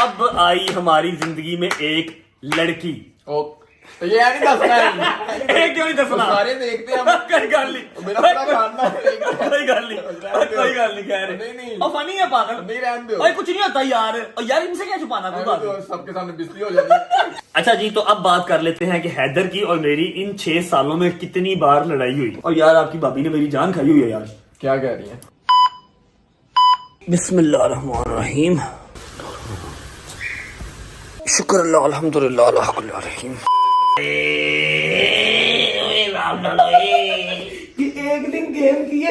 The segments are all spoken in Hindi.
अब आई हमारी जिंदगी में एक लड़की। ओ तो ये नहीं दसना है एक क्यों नहीं दसना? सारे देखते हैं कोई गल नहीं, मेरा पूरा खानदान कोई गल नहीं, कोई गल नहीं कह रहे। नहीं और फनी है पागल, नहीं रहने दो। भाई कुछ नहीं होता यार, और यार इनसे क्या छुपाना कोई बात नहीं। सबके सामने बिस्ती हो जाती है। अच्छा जी, तो अब बात कर लेते हैं कि हैदर की और मेरी इन 6 सालों में कितनी बार लड़ाई हुई। और यार आपकी भाभी ने मेरी जान खाई हुई है यार। क्या कह रही है? बिस्मिल्लाहिर्रहमानिर्रहीम, शुक्र अल्लाह अल्हम्दुलिल्लाह अला कुल्ली हाल। कि एक दिन गेम किए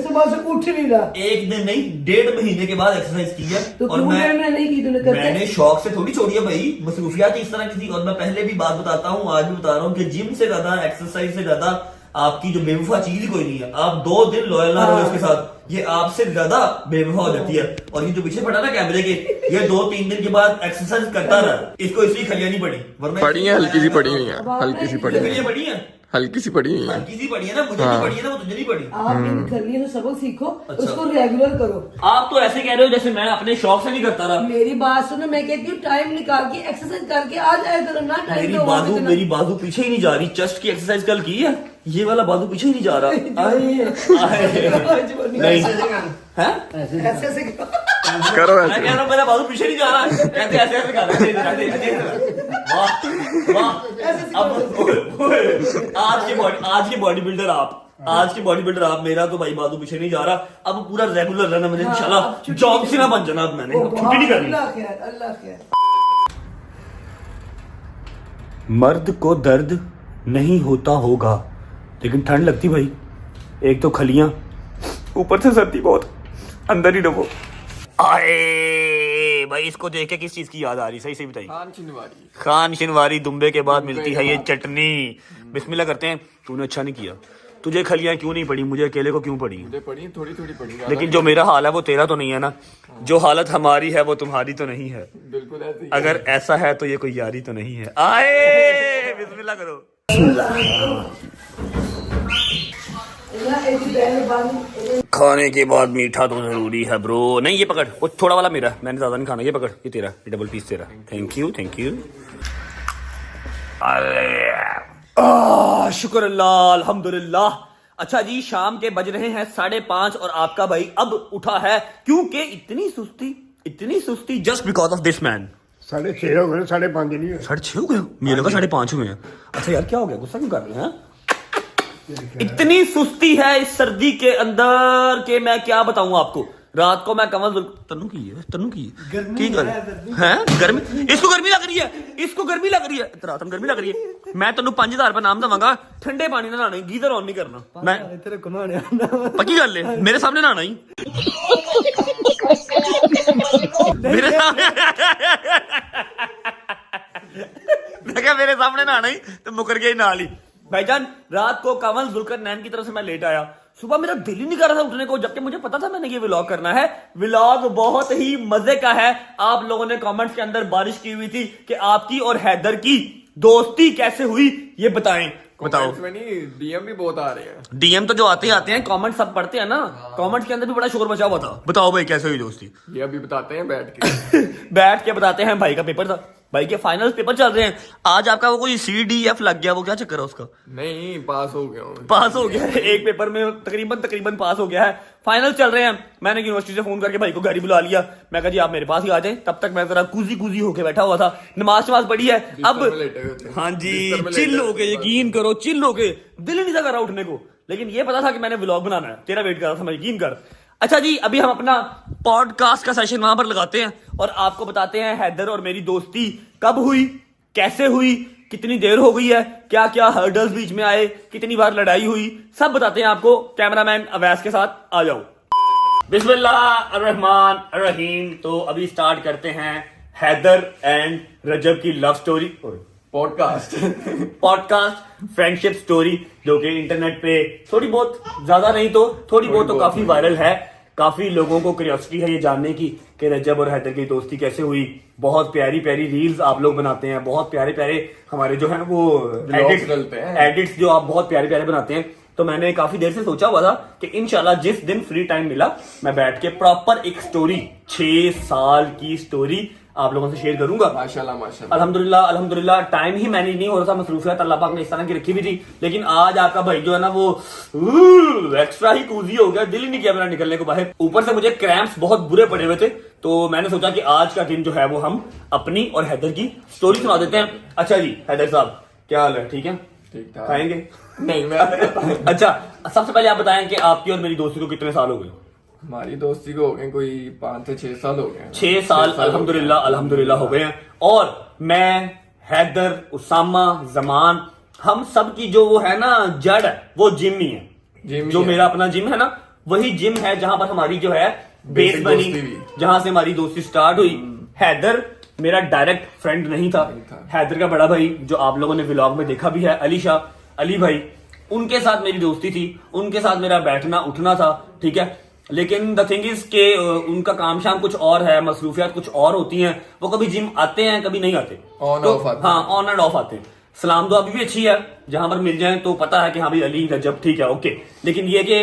सुबह से उठ नहीं रहा। एक दिन नहीं, 1.5 महीने के बाद एक्सरसाइज की है। तो और मैंने नहीं की, तूने करते? मैंने शौक से थोड़ी छोड़ी है भाई, मसरूफियात इस तरह की थी। और मैं पहले भी बात बताता हूँ, आज भी बता रहा हूँ कि जिम से ज्यादा, एक्सरसाइज से ज्यादा आपकी जो बेवफा चीज ही कोई नहीं है। आप 2 दिन लॉयल ना रहो इसके साथ, ये आपसे ज्यादा बेवफा हो जाती है। और ये जो पीछे पड़ा ना कैमरे के, ये 2-3 दिन के बाद एक्सरसाइज करता रहा, इसको इसलिए खलिया नहीं पड़ी, वरना पड़ी है, हल्की सी पड़ी हुई है, हल्की सी पड़ी हुई है, पड़ी है, हल्की सी पड़ी हुई है। हल्की सी पड़ी है ना, मुझे नहीं पड़ी है ना, वो तुझे नहीं पड़ी। आप इन खलियों से सबक सीखो, अच्छा। उसको रेगुलर करो। आप तो ऐसे कह रहे हो जैसे मैं अपने शौक से नहीं करता रहा। मेरी बात सुनो, मैं कहती हूँ टाइम निकाल के एक्सरसाइज करके आ जाए करो ना। टाइम मेरी बाजू पीछे ही नहीं जा रही। चेस्ट की एक्सरसाइज कल की है, ये वाला बाजू पीछे ही नहीं जा रहा। नहीं है, ऐसे ऐसे करो मैं ऐसे। कह रहा हूँ मेरा बाजू पीछे नहीं जा रहा। कहते ऐसे ऐसे कर रहा है। वाह वाह। अब आज के बॉडी बिल्डर आप, मेरा तो भाई बाजू पीछे नहीं जा रहा। अब पूरा रेगुलर रहना मैंने, इंशाल्लाह जॉब से ना बन जाना। अब मैंने छुट्टी नहीं करनी। अल्लाह खैर। मर्द को दर्द नहीं होता होगा, लेकिन ठंड लगती भाई। एक तो खलियां, ऊपर से सर्दी बहुत, अंदर ही डबो। आए भाई, इसको देख के किस चीज की याद आ रही? सही से बताइए। खान शिनवारी दुम्बे के बाद मिलती है ये चटनी। बिस्मिल्लाह करते हैं। तूने अच्छा नहीं किया, तुझे खलियां क्यों नहीं पड़ी, मुझे अकेले को क्यों पड़ी? मुझे पड़ी, थोड़ी थोड़ी पड़ी, लेकिन जो मेरा हाल है वो तेरा तो नहीं है ना। जो हालत हमारी है वो तुम्हारी तो नहीं है। बिल्कुल ऐसे ही। अगर ऐसा है तो ये कोई यारी तो नहीं है। आए बिस्मिल्लाह करो। खाने के बाद मीठा तो जरूरी है ब्रो। नहीं ये पकड़, वो थोड़ा वाला मेरा, मैंने ज्यादा नहीं खाना। ये पकड़, ये तेरा, ये डबल पीस तेरा। Thank you thank you. शुक्र अल्लाह अल्हम्दुलिल्लाह। अच्छा जी, शाम के बज रहे हैं 5:30 और आपका भाई अब उठा है। क्योंकि इतनी सुस्ती just because of this man. 6:30 हो गए, 5:30 नहीं है। 6:30 हो गए, मुझे लगा 5:30 हुए हैं। अच्छा यार क्या हो गया, गुस्सा क्यों कर रहे हैं? इतनी सुस्ती है इस सर्दी के अंदर कि मैं क्या बताऊं आपको। रात को मैं कमल तनु की है गर्मी, इसको गर्मी लग रही है, रात गर्मी लग रही है। मैं तेन 5,000 रुपए नाम दवांगा, ठंडे पानी ना नहाना, गीजर ऑन नहीं करना। मैं पक्की गल है, मेरे सामने नहाना ही, मेरे सामने मैं क्या मेरे सामने नहाना ही तो मुकर गया ही नाल ही। भाईजान रात को कंवल जुल्करनैन की तरफ से मैं लेट आया, सुबह मेरा दिल ही नहीं कर रहा था उठने को, जबकि मुझे पता था मैंने ये व्लॉग करना है। व्लॉग बहुत ही मजे का है। आप लोगों ने कमेंट्स के अंदर बारिश की हुई थी कि आपकी और हैदर की दोस्ती कैसे हुई, ये बताओ। डीएम भी बहुत आ रहे हैं। डीएम तो जो आते हैं, कमेंट सब पढ़ते हैं ना। कमेंट्स के अंदर भी बड़ा शोर मचा हुआ था। बताओ भाई कैसे हुई दोस्ती? ये अभी बताते हैं बैठ के बताते हैं। भाई का पेपर था, भाई के फाइनल पेपर चल रहे हैं। आज आपका वो कोई CDF लग गया, वो क्या चक्कर है उसका? नहीं, पास हो गया है। एक पेपर में तकरीबन पास हो गया है। फाइनल चल रहे हैं। मैंने यूनिवर्सिटी से फोन करके भाई को गाड़ी बुला लिया। मैं कहा जी आप मेरे पास ही आ जाए। तब तक मैं जरा कूजी होके बैठा हुआ था, नमाज पढ़ी है। अब हाँ जी, चिल हो के, यकीन करो चिल हो के, दिल नहीं था कर रहा उठने को, लेकिन ये पता था कि मैंने व्लॉग बनाना है। तेरा वेट कर रहा था मैं, यकीन कर। अच्छा जी, अभी हम अपना पॉडकास्ट का सेशन वहां पर लगाते हैं और आपको बताते हैं हैदर और मेरी दोस्ती कब हुई, कैसे हुई, कितनी देर हो गई है, क्या क्या हर्डल्स बीच में आए, कितनी बार लड़ाई हुई, सब बताते हैं आपको। कैमरामैन अवैस के साथ आ जाओ। बिस्मिल्लाहिर्रहमानिर्रहीम। तो अभी स्टार्ट करते हैं हैदर एंड रजब की love story podcast friendship story, जो कि इंटरनेट पे थोड़ी बहुत, ज्यादा नहीं तो थोड़ी बहुत तो काफी वायरल है। काफी लोगों को क्यूरियोसिटी है ये जानने की कि रजब और हैदर की दोस्ती कैसे हुई। बहुत प्यारी रील्स आप लोग बनाते हैं, बहुत प्यारे हमारे जो है वो एडिट्स जो आप बहुत प्यारे बनाते हैं। तो मैंने काफी देर से सोचा हुआ था कि इंशाल्लाह जिस दिन फ्री टाइम मिला मैं बैठ के प्रॉपर एक स्टोरी 6 साल की स्टोरी आप लोगों से शेयर करूंगा। माशाल्लाह माशाल्लाह। अल्हम्दुलिल्लाह टाइम ही मैनेज नहीं हो रहा था, मसरूफियत अल्लाह पाक ने इस तरह की रखी हुई थी। लेकिन आज आपका भाई जो है ना वो एक्स्ट्रा ही कूजी हो गया, दिल ही नहीं किया मेरा निकलने को बाहर। ऊपर से मुझे क्रैम्प्स बहुत बुरे पड़े हुए थे, तो मैंने सोचा कि आज का दिन जो है वो हम अपनी और हैदर की स्टोरी सुना देते हैं। अच्छा जी हैदर साहब क्या हाल है, ठीक है? ठीक ठाक। खाएंगे? नहीं मैं अच्छा सबसे पहले आप बताएं कि आपकी और मेरी दोस्ती को कितने साल हो गए? हमारी दोस्ती को हो गए कोई 5 से 6 साल हो गए। 6 साल अल्हम्दुलिल्लाह हो गए हैं। और मैं, हैदर, उसामा, जमान, हम सब की जो वो है ना जड़ है वो जिम ही है। जो मेरा अपना जिम है ना वही जिम है जहां पर हमारी जो है बेस Basic बनी, दोस्ती हुई। जहां से हमारी दोस्ती स्टार्ट हुई। हैदर मेरा डायरेक्ट फ्रेंड नहीं था। हैदर का बड़ा भाई जो आप लोगों ने व्लॉग में देखा भी है, अली शाह, अली भाई, उनके साथ मेरी दोस्ती थी, उनके साथ मेरा बैठना उठना था, ठीक है। लेकिन द थिंग इज के उनका काम शाम कुछ और है, मसरूफियात कुछ और होती हैं। वो कभी जिम आते हैं कभी नहीं आते, ऑन तो ऑफ आते हैं। हाँ ऑन एंड ऑफ आते हैं। सलाम दुआ अभी भी अच्छी है, जहां पर मिल जाए तो पता है कि हाँ भाई अली रजब ठीक है ओके। लेकिन ये कि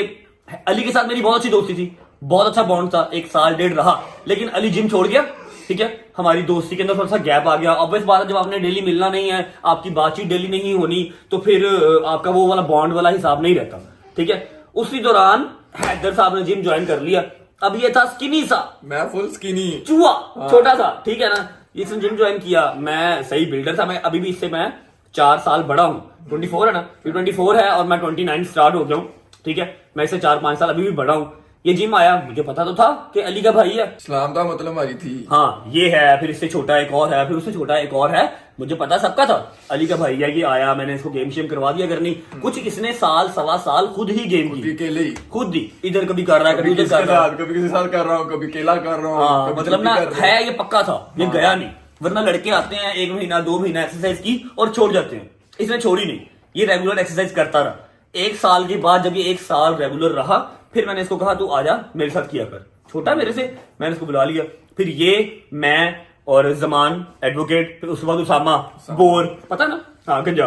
अली के साथ मेरी बहुत अच्छी दोस्ती थी, बहुत अच्छा बॉन्ड था, 1 साल 1.5 रहा। लेकिन अली जिम छोड़ गया, ठीक है, हमारी दोस्ती के अंदर थोड़ा सा गैप आ गया। ऑब्वियस बात है जब आपने डेली मिलना नहीं है, आपकी बातचीत डेली नहीं होनी, तो फिर आपका वो वाला बॉन्ड वाला हिसाब नहीं रहता, ठीक है। उसी दौरान हैदर साहब ने जिम ज्वाइन कर लिया। अब ये था स्किनी सा, मैं फुल स्किनी चूहा छोटा सा, ठीक है ना। इसने जिम ज्वाइन किया, मैं सही बिल्डर था। मैं अभी भी इससे मैं 4 साल बड़ा हूँ, 24 है ना, ये 24 है और मैं 29 स्टार्ट हो गया हूँ, ठीक है। मैं इससे 4-5 साल अभी भी बड़ा हूँ। ये जिम आया, मुझे पता तो था कि अली का भाई है, इस्लाम का मतलब हमारी थी। हाँ ये है, फिर इससे छोटा एक और है, फिर उससे छोटा एक और है, मुझे पता सबका था। अली का भाई है, ये आया, मैंने इसको गेम शेम करवा दिया करनी। कुछ इसने साल सवा साल खुद ही गेम की, अकेले ही, खुद ही, इधर कभी कर रहा है, कभी उधर कर रहा है, कभी किसी साथ कर रहा हूँ, कभी अकेला कर रहा हूँ। हाँ कभी मतलब ना छुट्टी कर रहा हूँ। है ये पक्का था, ये गया नहीं। वरना लड़के आते हैं 1 महीना 2 महीना एक्सरसाइज की और छोड़ जाते हैं, इसने छोड़ी नहीं, ये रेगुलर एक्सरसाइज करता रहा। 1 साल के बाद जब ये 1 साल रेगुलर रहा, फिर मैंने इसको कहा तू आजा मेरे साथ किया कर, छोटा मेरे से, मैंने इसको बुला लिया। फिर ये, मैं और जमान एडवोकेट, फिर उसके बाद उसामा बोर, पता ना, हाँ गंजा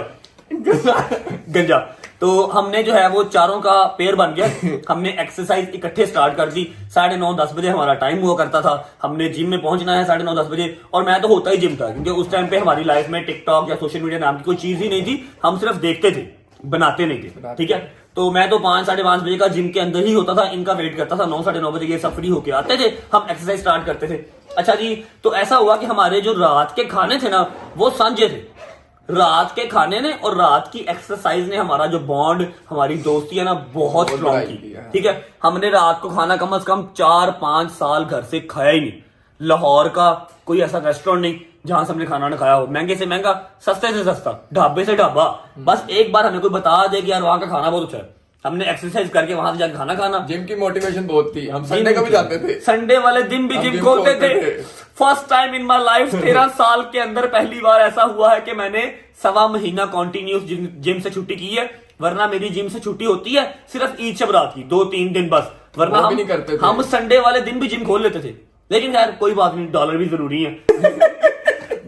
गंजा, तो हमने जो है वो चारों का पेयर बन गया। हमने एक्सरसाइज इकट्ठे स्टार्ट कर दी। 9:30-10 बजे हमारा टाइम हुआ करता था, हमने जिम में पहुंचना है 9:30-10 बजे। और मैं तो होता ही जिम था, क्योंकि उस टाइम पे हमारी लाइफ में टिकटॉक या सोशल मीडिया नाम की कोई चीज ही नहीं थी, हम सिर्फ देखते थे, बनाते नहीं थे, ठीक है। तो मैं तो 5-5:30 बजे का जिम के अंदर ही होता था, इनका वेट करता था। 9-9:30 बजे ये सब फ्री होके आते थे, हम एक्सरसाइज स्टार्ट करते थे। अच्छा जी, तो ऐसा हुआ कि हमारे जो रात के खाने थे ना वो सांझे थे। रात के खाने ने और रात की एक्सरसाइज ने हमारा जो बॉन्ड, हमारी दोस्ती है ना बहुत स्ट्रॉन्ग बढ़ाई की, है। ठीक है। हमने रात को खाना कम से कम 4-5 साल घर से खाया ही नहीं। लाहौर का कोई ऐसा रेस्टोरेंट नहीं जहां से हमने खाना ना खाया हो, महंगे से महंगा, सस्ते से सस्ता, ढाबे से ढाबा। बस एक बार हमें कोई बता दे कि यार वहां का खाना बहुत अच्छा है, हमने एक्सरसाइज करके वहां से जाकर खाना खाना। जिम की मोटिवेशन बहुत थी, हम संडे को भी जाते थे, संडे वाले दिन भी हम जिम जिम खोलते खोलते थे। थे। First time in my life 13 साल के अंदर पहली बार ऐसा हुआ है कि मैंने 1.25 महीना कॉन्टिन्यूस जिम से छुट्टी की है। वरना मेरी जिम से छुट्टी होती है सिर्फ ईद शब रात की 2-3 दिन बस, वरना वो भी नहीं करते थे। हम संडे वाले दिन भी जिम खोल लेते थे। लेकिन यार कोई बात नहीं, डॉलर भी जरूरी है।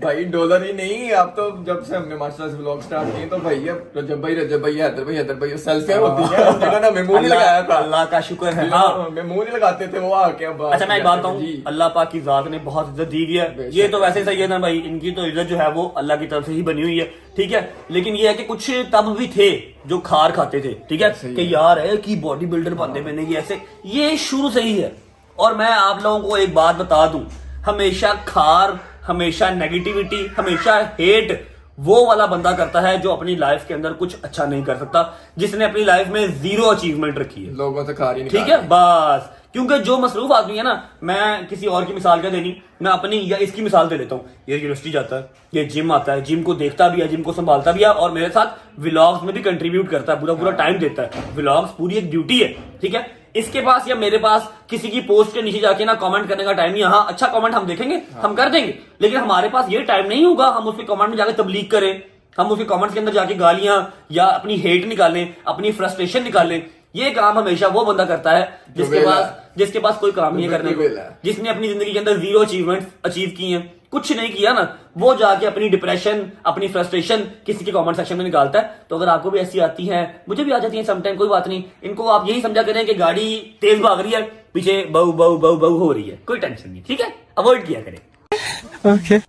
भाई डॉलर ही नहीं, अब तो जब से हमने मास्टर्स व्लॉग स्टार्ट किए तो भैया रजब भाई, हैदर भाई सेल्फी होती है, जिन्होंने मैं मुंह नहीं लगाया था। अल्लाह का शुक्र है। हाँ मैं मुंह नहीं लगाते थे, वो आके अब अच्छा मैं एक बात कहूँ, जी। अल्लाह पाक की जात ने बहुत इज्जत दी हुई है। ये तो वैसे सही है ना भाई, इनकी तो इज्जत जो है वो अल्लाह की तरफ से ही बनी हुई है, ठीक है। लेकिन ये है कि कुछ तब भी थे जो खार खाते थे, ठीक है, कि यार है कि बॉडी बिल्डर बनने में नहीं ऐसे, ये शुरू से ही है। और मैं आप लोगों को एक बात बता दूं, हमेशा खार, हमेशा नेगेटिविटी, हमेशा हेट वो वाला बंदा करता है जो अपनी लाइफ के अंदर कुछ अच्छा नहीं कर सकता, जिसने अपनी लाइफ में 0 अचीवमेंट रखी है, लोगों से खा रही ठीक है बस। क्योंकि जो मसरूफ आदमी है ना, मैं किसी और की मिसाल क्या देनी, मैं अपनी या इसकी मिसाल दे लेता हूँ। ये यूनिवर्सिटी जाता है, ये जिम आता है, जिम को देखता भी है, जिम को संभालता भी है, और मेरे साथ व्लॉग्स में भी कंट्रीब्यूट करता है, पूरा टाइम देता है। व्लॉग्स पूरी एक ड्यूटी है, ठीक है। इसके पास या मेरे पास किसी की पोस्ट के नीचे जाके ना कमेंट करने का टाइम नहीं। हाँ अच्छा कमेंट हम देखेंगे, हम कर देंगे, लेकिन हमारे पास ये टाइम नहीं होगा हम उसके कमेंट में जाके तबलीग करें, हम उसके कमेंट्स के अंदर जाके गालियां या अपनी हेट निकालें, अपनी फ्रस्ट्रेशन निकालें। ये काम हमेशा वो बंदा करता है जिसके पास जिसके पास कोई काम नहीं है करने बिल्कुल को, है। जिसने अपनी जिंदगी के अंदर 0 अचीवमेंट अचीव की हैं, कुछ नहीं किया ना, वो जाके अपनी डिप्रेशन, अपनी फ्रस्ट्रेशन किसी के कमेंट सेक्शन में निकालता है। तो अगर आपको भी ऐसी आती है, मुझे भी आ जाती है समटाइम, कोई बात नहीं, इनको आप यही समझा करें कि गाड़ी तेज भाग रही है, पीछे बहु बहु बहु बहु हो रही है, कोई टेंशन नहीं, ठीक है, अवॉइड किया करें।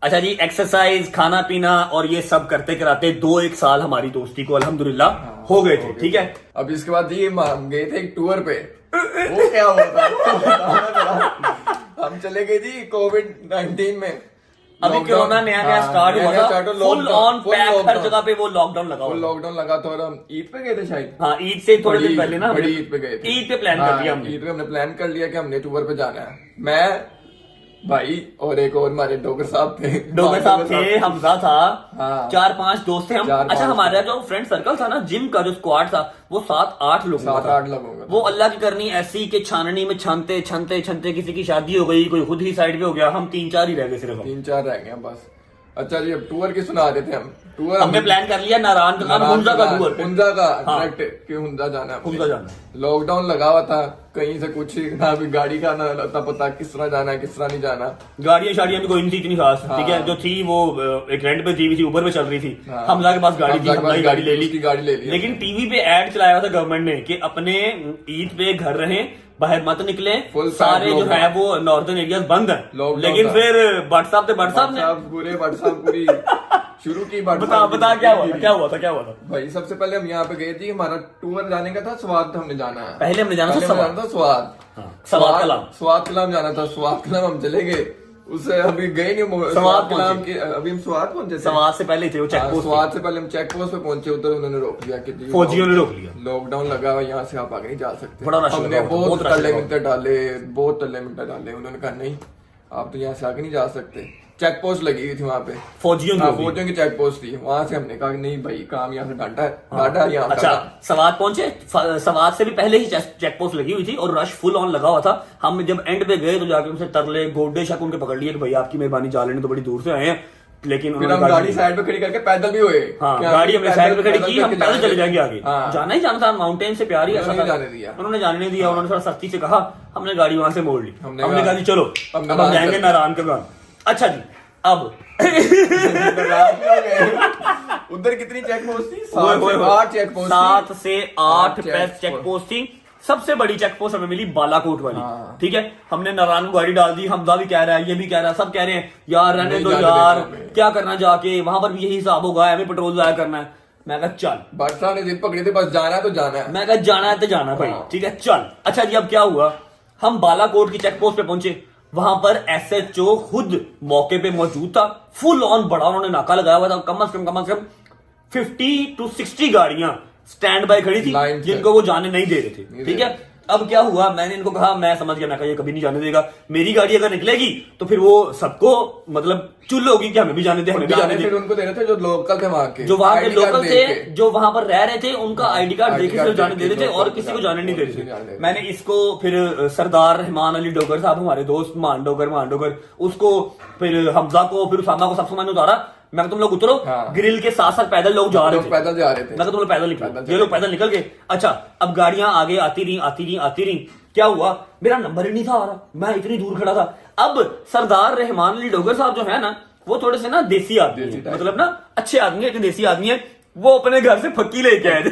अच्छा जी, एक्सरसाइज, खाना पीना और ये सब करते कराते 2-1 साल हमारी दोस्ती को अल्हम्दुलिल्लाह हो गए थे, ठीक है। अब इसके बाद ये हम गए थे एक टूर पे, वो क्या होता है हम चले गए जी कोविड-19 में। अभी कोरोना नया नया स्टार्ट हुआ था, फुल ऑन पैक, हर जगह पे वो लॉकडाउन लगा हुआ था। लॉकडाउन लगा था और हम ईद पे गए थे शायद। हाँ, ईद से थोड़े दिन पहले ना, बड़ी ईद पे गए थे। ईद पे प्लान कर लिया हमने। ईद पे हमने प्लान कर लिया कि हमने टूर पे जाना है। मैं, भाई और एक और हमारे डोगर साहब थे। डोगर साहब थे, हमजा था, हाँ। 4-5 दोस्त थे हम। 4-5 अच्छा, हमारा जो फ्रेंड सर्कल था ना, जिम का जो स्क्वाड था, वो 7-8 लोगों का था। 7-8 लोगों का। वो अल्लाह की करनी ऐसी कि छाननी में छानते छानते छानते किसी की शादी हो गई, कोई खुद ही साइड पे हो गया, हम 3-4 ही रह गए सिर्फ। 3-4 रह गए बस। अच्छा जी, अब टूर की सुना रहे थे हम। टूर हमने प्लान कर लिया नारायण का, हुंजा का टूर पे। हुंजा का, हाँ। डायरेक्ट कि हुंजा जाना है। हुंजा जाना। लॉकडाउन लगा हुआ था, कहीं से कुछ ना, अभी गाड़ी का ना लगता पता किस तरह जाना है, किस तरह नहीं जाना। गाड़ियां शाड़ियां भी कोई नहीं थी इतनी खास, ठीक है, जो थी वो एक रेंट पे दी हुई थी, ऊबर पे चल रही थी। हाँ। हमजा के पास गाड़ी थी, हमजा की गाड़ी ले ली। उसकी गाड़ी ले ली। लेकिन टीवी पे ऐड चलाया हुआ था गवर्नमेंट ने कि अपने ईद पे घर रहें, बाहर मत निकले, Full सारे जो lockdown। है वो नॉर्दर्न एरियाज बंद है। Lockdown लेकिन था। फिर व्हाट्सएप ने पूरे व्हाट्सएप पूरी शुरू की। बता क्या हुआ था, क्या हुआ था, क्या हुआ था? भाई सबसे पहले हम यहाँ पे गए थे, हमारा टूर जाने का था, स्वाद हमने जाना है। पहले हमने जाना था स्वाद। स्वाद। हाँ, स्वाद कलाम। स्वाद कलाम जाना था। स्वाद कलाम हम चले गए, उससे अभी गए नहीं। स्वाद कलाम पहुंचे। के अभी हम स्वाद पहुंचे थे। समाज से पहले थे वो चेक पोस्ट, स्वाद से पहले हम चेक पोस्ट पे पहुंचे, उधर उन्होंने रोक दिया कि जी, फौजियों ने रोक लिया। लॉकडाउन लगा हुआ, यहाँ से आप आगे नहीं जा सकते। बड़ा रश हमने लगा हुआ था, बहुत बहुत रश तल्ले लगा मिनटे डाले, बहुत तल्ले मिनटे डाले। उन्होंने कहा नहीं, आप तो यहाँ से आगे नहीं जा सकते। चेक पोस्ट लगी हुई थी वहाँ पे, फौजियों की हाँ, होगी। फौजियों की चेक पोस्ट थी। वहां से हमने कहा कि नहीं भाई, काम यहाँ से डांटा है, डांटा है यहाँ का अच्छा, काम। सवाद पहुंचे, सवाद से भी पहले ही चेक पोस्ट लगी हुई थी और रश फुल ऑन लगा हुआ था। हम जब एंड पे गए तो जाके उनसे तरले गोडे शक उनके पकड़ लिए कि भाई आपकी मेहरबानी, जा लेने तो बड़ी दूर से आए हैं। लेकिन फिर हम गाड़ी साइड पे खड़ी करके पैदल भी हुए। हाँ, क्या गाड़ी हमने साइड पे खड़ी की, हम करके पैदल चले जाएंगे आगे। हाँ। जाना ही जाना था, माउंटेन से प्यार ही ऐसा उन्होंने था। जाने दिया। उन्होंने जाने नहीं दिया, उन्होंने थोड़ा सख्ती से कहा, हमने गाड़ी वहां से मोड़ ली। हमने हमने कहा कहा, जी चलो अब अब हम जाएंगे नारायण का गांव। अच्छा जी, अब उधर कितनी चेक पोस्ट थी? ओए, ओए, ओए। 8 चेक पोस्ट। 7 से 8 चेक चेक पोस्ट। पोस्ट थी। सबसे बड़ी चेक पोस्ट हमें मिली बालाकोट वाली, हाँ। ठीक है। हमने नारायण को गाड़ी डाल दी, हमजा भी कह रहा है, ये भी कह रहा है, सब कह रहे हैं यार रहने नहीं दो जाने यार, देना हमें। क्या करना जाके, वहां पर भी यही हिसाब होगा, हमें पेट्रोल जाया करना है। मैं कहा चल, बादशाह ने जिद पकड़ी थी, बस जाना है तो जाना है। मैं कहा जाना है तो जाना भाई, हाँ। ठीक है चल। अच्छा जी, अब क्या हुआ, हम बालाकोट की चेक पोस्ट पे पहुंचे। वहां पर एसएचओ खुद मौके पे मौजूद था, फुल ऑन बड़ा उन्होंने नाका लगाया हुआ था। कम से कम 50 to 60 गाड़ियां स्टैंड बाय खड़ी थी, लाइन से। जिनको वो जाने नहीं दे रहे थे, ठीक है। अब क्या हुआ, मैंने इनको कहा, मैं समझ गया, मैं कहा ये कभी नहीं जाने देगा, मेरी गाड़ी अगर निकलेगी तो फिर वो सबको मतलब चुल होगी कि हमें भी जाने दे, हमें भी जाने फिर दे। उनको दे रहे थे जो लोकल थे वहां के, जो वहां के ID कार्ड लोकल देख थे, के। जो वहां पर रह रहे थे, उनका आईडी कार्ड ID देके कार्ड सिर्फ जाने देख दे के रहे थे और लोकल किसी को जाने जाने नहीं दे किसी को रहे जाने थे। नहीं मैंने इसको फिर सरदार रहमान अली डोगर साहब, हमारे दोस्त मान डोगर, उसको फिर हमजा को, फिर उसामा को, सबसे मैंने उतारा। मैं तुम लोग उतरो, हाँ। ग्रिल के साथ साथ पैदल लोग जा रहे लोग थे, पैदल जा रहे थे। मैं तुम लोग पैदल निकलो, पैदल ये लोग चले पैदल निकल गए। अच्छा, अब गाड़ियां आगे आती रही। क्या हुआ, मेरा नंबर ही नहीं था आ रहा, मैं इतनी दूर खड़ा था। अब सरदार रहमान अली डोगर साहब जो है ना, वो थोड़े से ना देसी आदमी देसी है, टाइप। मतलब ना अच्छे आदमी है, इतने देसी आदमी है। वो अपने घर से फक्की लेके आए थे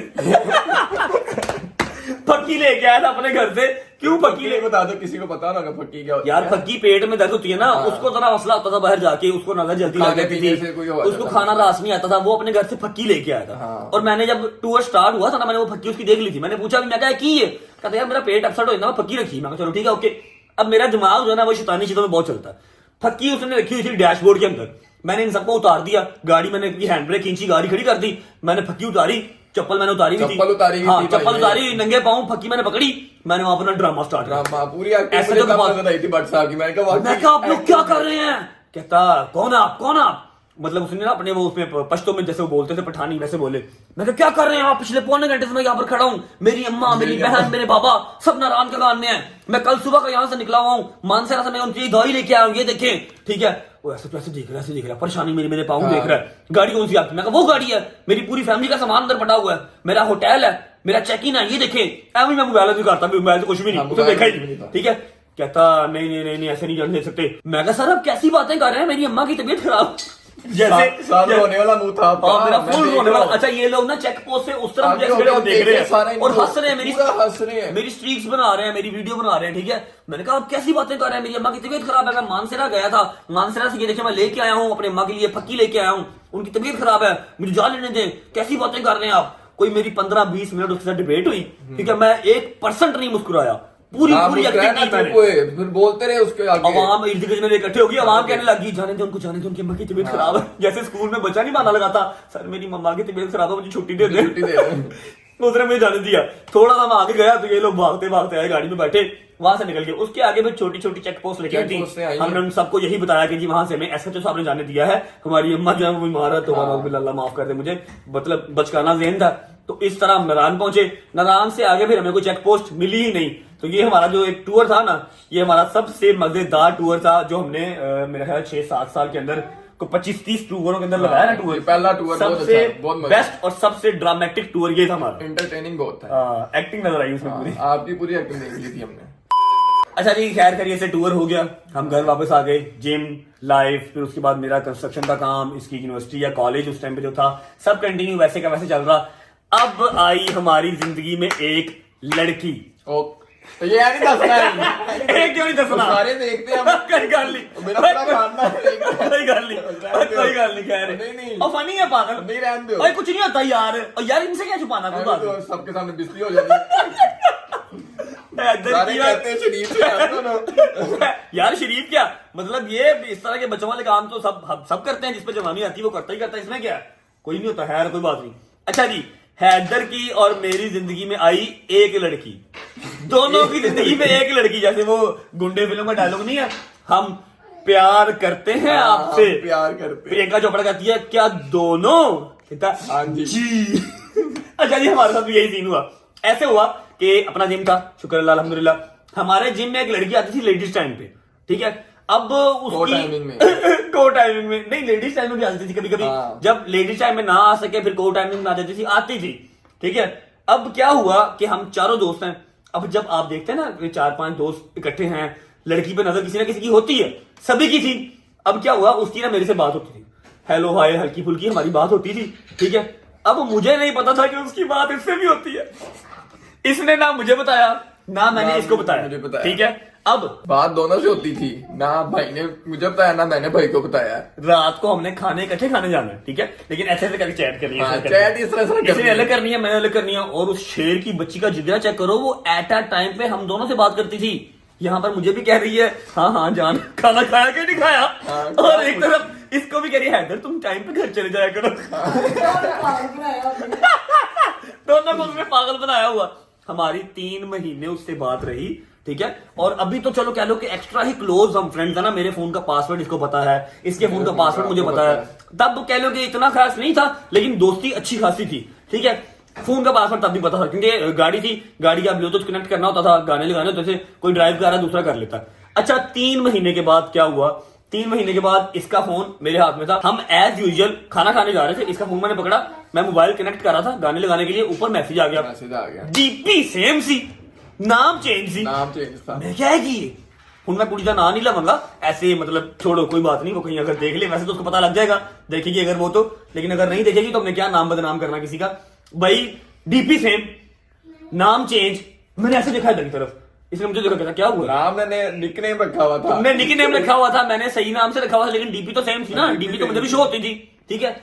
फक्की लेके आया था अपने घर से। क्यों फक्की ले, बता दो, किसी को पता ना फक्की क्या होती यार है। फक्की पेट में दर्द होती है ना, हाँ। उसको जरा मसला होता था बाहर जाके, उसको नजर जल्दी लग खाने जाती पीने थी, से कोई हो उसको जाता खाना था। रास नहीं आता था, वो अपने घर से फक्की लेके आया था। हाँ। और मैंने जब टूर स्टार्ट हुआ था ना, मैंने वो फक्की उसकी देख ली थी। मैंने पूछा भी, मैं क्या की है, कहता यार मेरा पेट अपसेट हो जाता है, फक्की रखी। मैं चलो ठीक है ओके। अब मेरा दिमाग जो है ना, वो शैतानी चीजों में बहुत चलता है। फक्की उसने रखी हुई थी डैशबोर्ड के अंदर, मैंने इन सबको उतार दिया। गाड़ी मैंने हैंड ब्रेक खींची, गाड़ी खड़ी कर दी, मैंने फक्की उतारी, चप्पल मैंने उतारी हुई थी, चप्पल उतारी हुई हाँ, थी चप्पल भाई। उतारी हुई, नंगे पाँव, फक्की मैंने पकड़ी, मैंने वहां अपना ड्रामा स्टार्ट किया। ड्रामा पूरी ऐसे एक्टिंग तो मुझे बहुत- तब आई थी भट्ट साहब की। मैंने कहा मैं क्या आप लोग क्या कर रहे हैं, कहता कौन आप, मतलब उसने ना अपने वो उसमें पश्तो में जैसे वो बोलते थे पठानी, वैसे बोले। मैं कहा क्या कर रहे हैं आप, पिछले पौने घंटे से मैं यहाँ पर खड़ा हूँ, मेरी अम्मा, मेरी बहन, मेरे बाबा सब नारायण का गान में है, मैं कल सुबह का यहाँ से निकला हुआ हूँ, मानसरा से मैं उनकी दवाई लेके आया हूँ, ये देखें, ठीक है। वो ऐसे देख रहा है, परेशानी मेरे पाँव देख रहा है। गाड़ी कौन सी आपकी, मैं कहा वो गाड़ी है, मेरी पूरी फैमिली का सामान अंदर पड़ा हुआ है, मेरा होटल है, मेरा चेक इन है ये देखें, मैं मोबाइल नहीं करता, मोबाइल से कुछ भी नहीं, हाँ, उसने देखा ही मोबाइल नहीं, नहीं ठीक है। कहता नहीं ऐसे नहीं जाने दे सकते। मैं कहा सर आप कैसी बातें कर रहे हैं, मेरी अम्मा की तबीयत खराब, साल रोने वाला मुंह था आपका। हाँ, मेरा मैं फुल देख रोने रहा वाला। हूँ। अच्छा ये लोग ना चेक पोस्ट से उस तरफ आगे मुझे हो गया, देख रहे सारा हैं और हंस रहे हैं, पूरा हंस रहे हैं। मेरी स्ट्रीक्स बना रहे हैं, मेरी वीडियो बना रहे हैं, ठीक है। मैंने कहा आप कैसी बातें कर रहे हैं, मेरी अम्मा की तबीयत खराब है। मैं मानसरा गया था, मानसरा से ये देखिए मैं लेके आया हूँ अपने अम्मा के लिए फक्की लेके आया हूँ, उनकी तबीयत खराब है, मुझे जा लेने दें, कैसी बातें कर रहे हैं आप। कोई मेरी 15-20 मिनट उसके साथ डिबेट हुई, ठीक है। मैं 1% नहीं मुस्कुराया, पूरी एक्टिंग की मैंने। फिर बोलते रहे उसके आगे। अवाम इर्द गिर्द मेरे इकट्ठे हो गई, अवाम कहने लगी जाने दे उनको, जाने दे, उनकी अम्मा की तबीयत खराब है। जैसे स्कूल में बच्चा नहीं बहाना लगाता, सर मेरी मम्मा की तबीयत खराब है, मुझे छुट्टी दे दे, छुट्टी दे दे। उसने मुझे जाने दिया। थोड़ा सा मैं आगे गया तो ये लोग भागते भागते आए, गाड़ी में बैठे, वहां से निकल गए। उसके आगे भी छोटी छोटी चेक पोस्ट लेके आई थी, हमने उन सबको यही बताया कि जी वहां से हमें एसएचओ साहब ने जाने दिया है, हमारी अम्मा जो है वो बीमार है, तो अल्लाह माफ कर दे मुझे, मतलब बचकाना ज़हन था। तो इस तरह हम नारायण पहुंचे, नारायण से आगे फिर हमें कोई चेक पोस्ट मिली ही नहीं। तो ये हमारा जो एक टूर था ना, ये हमारा सबसे मजेदार टूर था जो हमने मेरा ख्याल 6-7 साल के अंदर को 25-30 टूरों के अंदर लगाया ना टूर। पहला टूर सबसे बेस्ट और सबसे ड्रामेटिक टूर ये था हमारा, एंटरटेनिंग बहुत था। एक्टिंग नजर आई उसमें पूरी। आपकी पूरी एक्टिंग देख ली थी हमने। अच्छा जी, खैर करिए से टूर हो गया, हम घर वापस आ गए, जिम लाइफ, फिर उसके बाद मेरा कंस्ट्रक्शन का काम, इसकी यूनिवर्सिटी या कॉलेज उस टाइम पे जो था सब कंटिन्यू वैसे का वैसे चल रहा। अब आई हमारी जिंदगी में एक लड़की। तो ये नहीं दसना है। एक क्यों नहीं दसना, सारे देखते हैं हम। कोई गल नहीं, मेरा पूरा खानदान है। कोई गल नहीं, कोई गल नहीं, खैर नहीं। और फनी है पागल, नहीं रहने दो। अरे कुछ नहीं होता यार, और यार इनसे क्या छुपाना, कोई बात तो सबके सामने बिस्ती हो जाती है। सारे कहते हैं शरीफ से करते हो। यार शरीफ क्या मतलब, ये इस तरह के बच्चों वाले काम तो सब करते हैं, जिस पे जवानी आती है वो करता ही करता है, इसमें क्या है, कोई नहीं होता है, कोई बात नहीं। अच्छा जी, हैदर की और मेरी जिंदगी में आई एक लड़की, दोनों की जिंदगी में एक लड़की, जैसे वो गुंडे फिल्म का डायलॉग नहीं है, हम प्यार करते हैं आपसे, प्यार करते। प्रियंका चोपड़ा कहती है क्या दोनों, कहता हाँ जी। अच्छा जी, हमारे साथ भी यही सीन हुआ। ऐसे हुआ कि अपना जिम था, शुक्र अल्लाह अल्हम्दुलिल्लाह, हमारे जिम में एक लड़की आती थी लेडीज टाइम पे, ठीक है। अब उसकी को टाइमिंग में नहीं, लेडीज टाइम में भी आती थी कभी कभी, जब लेडीज टाइम में ना आ सके फिर को टाइमिंग में आ जाती थी, आती थी, ठीक है। अब क्या हुआ कि हम चारों दोस्त हैं, अब जब आप देखते हैं ना 4-5 दोस्त इकट्ठे हैं, लड़की पे नजर किसी ना किसी की होती है, सभी की थी। अब क्या हुआ, उसकी ना मेरे से बात होती थी, हेलो हाय हल्की फुल्की हमारी बात होती थी, ठीक है। अब मुझे नहीं पता था कि उसकी बात इससे भी होती है, इसने ना मुझे बताया ना मैंने इसको बताया, ठीक है। अब बात दोनों से होती थी, ना भाई ने मुझे बताया ना मैंने भाई को बताया। रात को हमने खाने इकट्ठे खाने जाना है, ठीक है, लेकिन ऐसे ऐसे करके चैट करनी है, चैट इस तरह से इसने अलग करनी है, मैंने अलग करनी है। और उस शेर की बच्ची का जिगरा चेक करो, वो एट अ टाइम पे हम दोनों से बात करती थी। यहाँ पर मुझे भी कह रही है हाँ जान खाना खाया कि नहीं खाया, और एक तरफ इसको भी कह रही है हैदर तुम टाइम पे घर चले जाया करो। दोनों को उसने पागल बनाया हुआ। हमारी 3 महीने उससे बात रही, ठीक है। और अभी तो चलो कह लो कि एक्स्ट्रा ही क्लोज हम फ्रेंड्स है ना, मेरे फोन का पासवर्ड इसको पता है, इसके फोन का पासवर्ड मुझे पता है। तब कह लो कि इतना खास नहीं था, लेकिन दोस्ती अच्छी खासी थी, ठीक है। फोन का पासवर्ड तब भी पता था, क्योंकि गाड़ी थी, गाड़ी का ब्लूटूथ कनेक्ट करना होता था, गाने लगाने होते थे, कोई ड्राइव कर रहा है दूसरा कर लेता। अच्छा 3 महीने के बाद क्या हुआ, 3 महीने के बाद इसका फोन मेरे हाथ में था, हम एज यूजुअल खाना खाने जा रहे थे, इसका फोन मैंने पकड़ा, मैं मोबाइल कनेक्ट कर रहा था गाने लगाने के लिए, ऊपर मैसेज आ गया, डीपी सेम सी, नाम चेंज सी, नाम चेंज था। मैं क्या है कि हूं मैं कुड़ी का नाम नहीं लवांगा ऐसे, मतलब छोड़ो कोई बात नहीं, वो कहीं अगर देख ले वैसे तो उसको पता लग जाएगा, देखेगी अगर वो तो, लेकिन अगर नहीं देखेगी तो हमने क्या नाम बदनाम करना किसी का। भाई डीपी सेम नाम चेंज, मैंने ऐसे देखा इधर की तरफ, इसने मुझे देखा कहता क्या हुआ, नाम मैंने निकनेम रखा हुआ था, तुमने निकनेम रखा हुआ था, मैंने सही नाम से रखा हुआ था, लेकिन डीपी तो सेम थी ना, डीपी तो मुझे भी शो होती थी, ठीक है।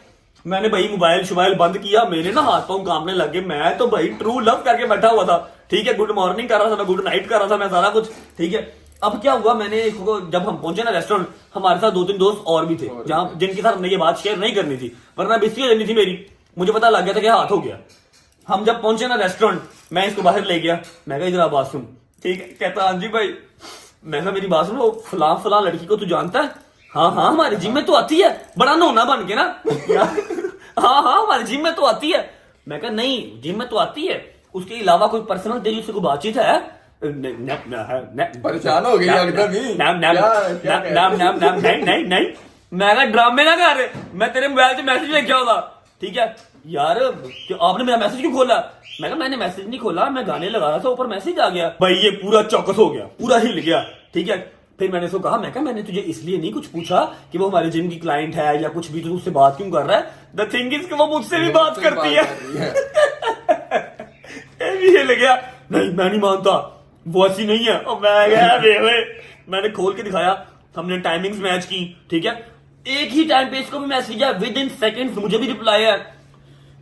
मैंने भाई मोबाइल शोबाइल बंद किया, मेरे ना हाथ पांव कांपने लगे, मैं तो भाई ट्रू लव करके बैठा हुआ था, ठीक है। गुड मॉर्निंग कर रहा था मैं, गुड नाइट कर रहा था मैं, सारा कुछ ठीक है। अब क्या हुआ, मैंने इसको जब हम पहुंचे ना रेस्टोरेंट, हमारे साथ 2-3 दोस्त और भी थे, जहां जिनके साथ हमने ये बात शेयर नहीं करनी थी, वरना बिस्ती हो जानी थी मेरी, मुझे पता लग गया था कि हाथ हो गया। हम जब पहुंचे ना रेस्टोरेंट, मैं इसको बाहर ले गया, मैं कहा इधर आ बात सुन, ठीक है। कहता हाँ जी भाई, मैं कहा मेरी बात सुनो, फलां लड़की को तू जानता है, हाँ हमारे जिम में तो आती है, बड़ा नोना बन के ना हाँ हमारे जिम में तो आती है। मैं कहा नहीं जिम में तो आती है, उसके अलावा कोई पर्सनल तेरी उससे कोई बातचीत है? परेशान हो गई एकदम ही, नहीं मैं कहा ड्रामे ना कर, मैं तेरे मोबाइल से मैसेज लेके आऊंगा, ठीक है। यार आपने मेरा मैसेज क्यों खोला? मैं कहा मैंने मैसेज नहीं खोला, मैं गाने लगा रहा था, ऊपर मैसेज आ गया। भाई ये पूरा चौकस हो गया, पूरा हिल गया, ठीक है। फिर मैंने उसको कहा, मैं कहा मैंने तुझे इसलिए नहीं कुछ पूछा कि वो हमारे जिम की क्लाइंट है या कुछ भी, तो उससे बात क्यों कर रहा है? द थिंग इज कि वो मुझसे भी बात करती है। ये भी हिल गया, नहीं मैं नहीं मानता, वो ऐसी नहीं है। और मैं गया मैंने खोल के दिखाया, हमने टाइमिंग्स मैच की, ठीक है। एक ही टाइम पे इसको भी मैसेज आया, विद इन सेकंड्स मुझे भी रिप्लाई है।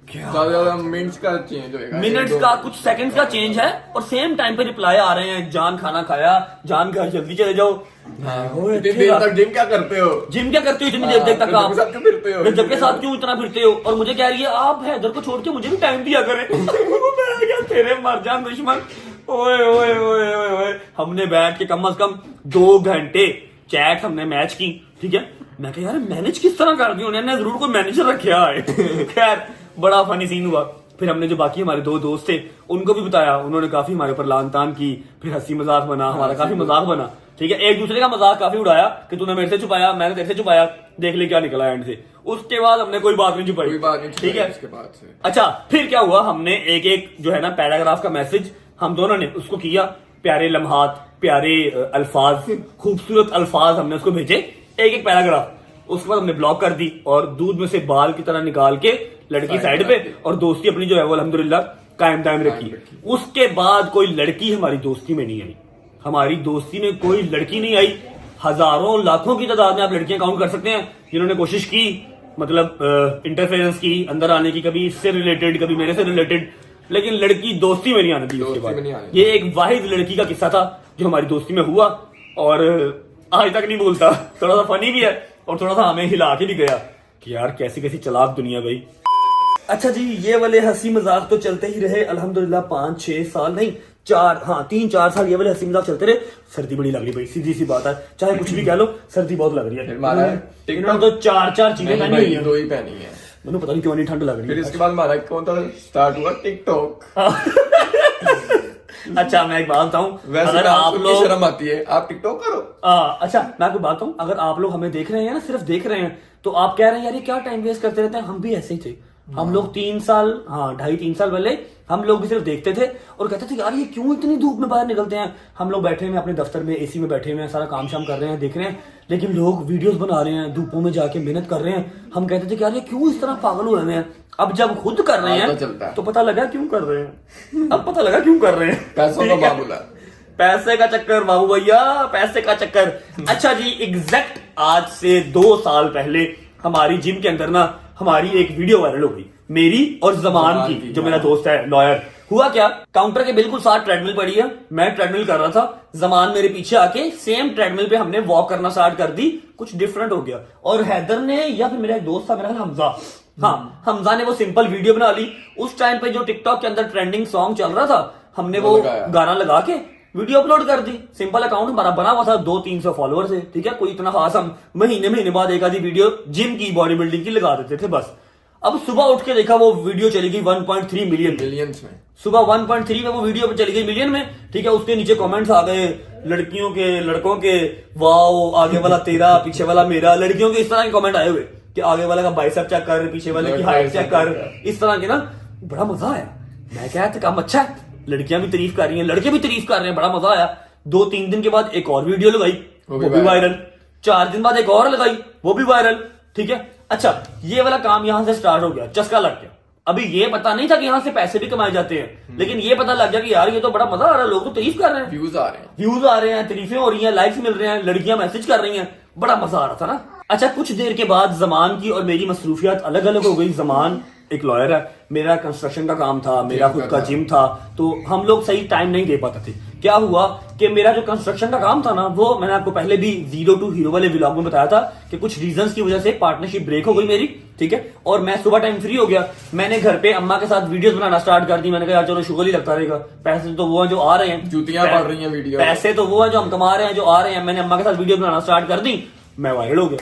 ज्यादा मिनट्स का चेंज होएगा, मिनट्स का कुछ सेकंड्स का चेंज है, और सेम टाइम पे रिप्लाई आ रहे हैं, जान खाना खाया, जान घर जल्दी चले जाओ। इतनी देर तक जिम क्या करते हो? जिम क्या करते हो इतनी देर तक? रज्जब के साथ क्यों फिरते हो? रज्जब के साथ क्यों इतना फिरते हो? और मुझे कह रही है आप हैदर को छोड़ के मुझे भी टाइम दिया करें। मैं क्या तेरे मर जान दुश्मन। ओए ओए ओए ओए ओए, हमने बैठ के कम से कम 2 घंटे चैट हमने मैच की, ठीक है। मैं कहा यार मैनेज किस तरह कर दी उन्होंने, जरूर कोई मैनेजर रखा है। खैर बड़ा फनी सीन हुआ। फिर हमने जो बाकी हमारे 2 दोस्त थे उनको भी बताया, उन्होंने काफी हमारे ऊपर लान तान की, फिर हंसी मजाक बना, हमारा काफी मजाक बना, ठीक है। एक दूसरे का मजाक काफी उड़ाया कि तूने मेरे से छुपाया, मैंने तेरे से छुपाया, देख ले क्या निकला एंड से। उसके बाद हमने कोई बात नहीं छुपाई, कोई बात नहीं, ठीक है। उसके बाद से अच्छा फिर क्या हुआ, हमने एक एक जो है ना पैराग्राफ का मैसेज हम दोनों ने उसको किया, प्यारे लम्हात, प्यारे अल्फाज, खूबसूरत अल्फाज हमने उसको भेजे, एक एक पैराग्राफ। उसके बाद हमने ब्लॉक कर दी और दूध में से बाल की तरह निकाल के लड़की साइड पे, और दोस्ती अपनी जो है वो अल्हम्दुलिल्लाह कायम दायम रखी। उसके बाद कोई लड़की हमारी दोस्ती में नहीं आई, हमारी दोस्ती में कोई लड़की नहीं आई। हजारों लाखों की तादाद में आप लड़कियां काउंट कर सकते हैं जिन्होंने कोशिश की, मतलब इंटरफेरेंस की, अंदर आने की, कभी इससे रिलेटेड कभी मेरे से रिलेटेड, लेकिन लड़की दोस्ती में नहीं आने दी। उसके बाद ये एक वाहिद लड़की का किस्सा था जो हमारी दोस्ती में हुआ, और आज तक नहीं भूलता। थोड़ा सा फनी भी है और थोड़ा सा हमें हिला के भी गया कि यार कैसी कैसी चालाक दुनिया भाई। अच्छा जी, ये वाले हंसी मजाक तो चलते ही रहे अल्हम्दुलिल्लाह 5-6 साल, नहीं 3-4 साल ये वाले हंसी मजाक चलते रहे। सर्दी बड़ी लग रही भाई, सीधी सी बात है, चाहे कुछ भी कह लो सर्दी बहुत लग रही है। इन्होंने तो 4 चीजें पहनी हुई है, 2 ही पहनी है, मैंने पता नहीं क्यों नहीं ठंड लग रही फिर है। इसके बाद हमारा कौन सा स्टार्ट हुआ? टिकटॉक। अच्छा मैं एक बात बताऊं, वैसे अगर आप लोग शर्म आती है, आप टिकटॉक करो। अच्छा मैं आपको बात बताऊं, अगर आप लोग हमें देख रहे हैं ना, सिर्फ देख रहे हैं, तो आप कह रहे हैं यार ये क्या टाइम वेस्ट करते रहते हैं, हम भी ऐसे ही थे। हम लोग 3 साल, 2.5-3 साल पहले हम लोग भी सिर्फ देखते थे और कहते थे यार ये क्यों इतनी धूप में बाहर निकलते हैं। हम लोग बैठे हुए अपने दफ्तर में एसी में बैठे हुए हैं, सारा काम शाम कर रहे हैं, देख रहे हैं, लेकिन लोग वीडियोस बना रहे हैं, धूपों में जाके मेहनत कर रहे हैं। हम कहते थे कि यार ये क्यों इस तरह पागल हुए हैं। अब जब खुद कर रहे हैं तो पता लगा क्यों कर रहे हैं। अब पता लगा क्यों कर रहे हैं, पैसों का मामला, पैसे का चक्कर बाबू भैया, पैसे का चक्कर। अच्छा जी, एग्जैक्ट आज से 2 साल पहले हमारी जिम के अंदर ना हमारी एक वीडियो वायरल हो गई, मेरी और जमान की, जो मेरा दोस्त है लॉयर। हुआ क्या, काउंटर के बिल्कुल साथ ट्रेडमिल पड़ी है, मैं ट्रेडमिल कर रहा था, जमान मेरे पीछे आके सेम ट्रेडमिल पे हमने वॉक करना स्टार्ट कर दी। कुछ डिफरेंट हो गया, और हैदर ने या फिर मेरा एक दोस्त था, मेरा हमजा, हमजा ने वो सिंपल वीडियो बना ली। उस टाइम पे जो टिकटॉक के अंदर ट्रेंडिंग सॉन्ग चल रहा था, हमने वो गाना लगा के वीडियो अपलोड कर दी। सिंपल अकाउंट हमारा बना हुआ था, 200-300 फॉलोअर्स है, ठीक है, कोई इतना खास, हम महीने बाद एक आधी वीडियो जिम की, बॉडी बिल्डिंग की लगा देते थे बस। अब सुबह उठ के देखा वो वीडियो चली गई 1.3 मिलियन मिलियंस में। सुबह 1.3 में वो वीडियो चली गई मिलियन में, ठीक है। उसके नीचे कमेंट्स आ गए लड़कियों के, लड़कों के, वाओ आगे वाला तेरा पीछे वाला मेरा, लड़कियों के इस तरह के कमेंट आए हुए कि आगे वाला का बाइसेप चेक कर, पीछे वाले की हाइट चेक कर, इस तरह के ना। बड़ा मजा आया, मैं क्या काम अच्छा है, लड़कियां भी तारीफ कर रही हैं, लड़के भी तारीफ कर रहे हैं, बड़ा मजा आया। 2-3 दिन के बाद एक और वीडियो लगाई, वो भी वायरल। 4 दिन बाद एक और लगाई, वो भी वायरल, ठीक है। अच्छा ये वाला काम यहां से स्टार्ट हो गया, चस्का लग गया। अभी ये पता नहीं था कि यहां से पैसे भी कमाए जाते हैं, लेकिन ये पता लग गया कि यार ये तो बड़ा मजा आ रहा है, लोग तो तारीफ कर रहे हैं, व्यूज आ रहे हैं, तारीफें हो रही हैं, लाइक्स मिल रहे हैं, लड़कियां मैसेज कर रही हैं, बड़ा मजा आ रहा था ना। अच्छा कुछ देर के बाद जमान की और मेरी मसरूफियात अलग अलग हो गई। जमान एक लॉयर है, मेरा कंस्ट्रक्शन का काम था, मेरा खुद का जिम था, तो हम लोग सही टाइम नहीं दे पाते थे। क्या हुआ कि मेरा जो कंस्ट्रक्शन का काम था ना, वो मैंने आपको पहले भी 0 to हीरो वाले व्लॉग में बताया था कि कुछ रीजंस की वजह से पार्टनरशिप ब्रेक हो गई मेरी, ठीक है। और मैं सुबह टाइम फ्री हो गया, मैंने घर पे अम्मा के साथ वीडियोस बनाना स्टार्ट कर दी। मैंने कहा यार चलो शुगर ही लगता रहेगा, पैसे तो वो हैं जो आ रहे हैं, जूतियां पड़ रही हैं वीडियो, पैसे तो वो हैं जो हम कमा रहे हैं, जो आ रहे हैं। मैंने अम्मा के साथ वीडियो बनाना स्टार्ट कर दी, मैं वायरल हो गया,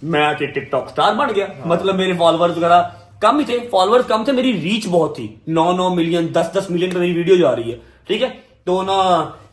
मैं आके टिकटॉक स्टार बन गया। मतलब मेरे फॉलोअर्स वगैरह कम ही थे, फॉलोअर्स कम थे, मेरी रीच बहुत थी, 9-9 मिलियन 10-10 मिलियन पे मेरी वीडियो जा रही है, ठीक है। तो ना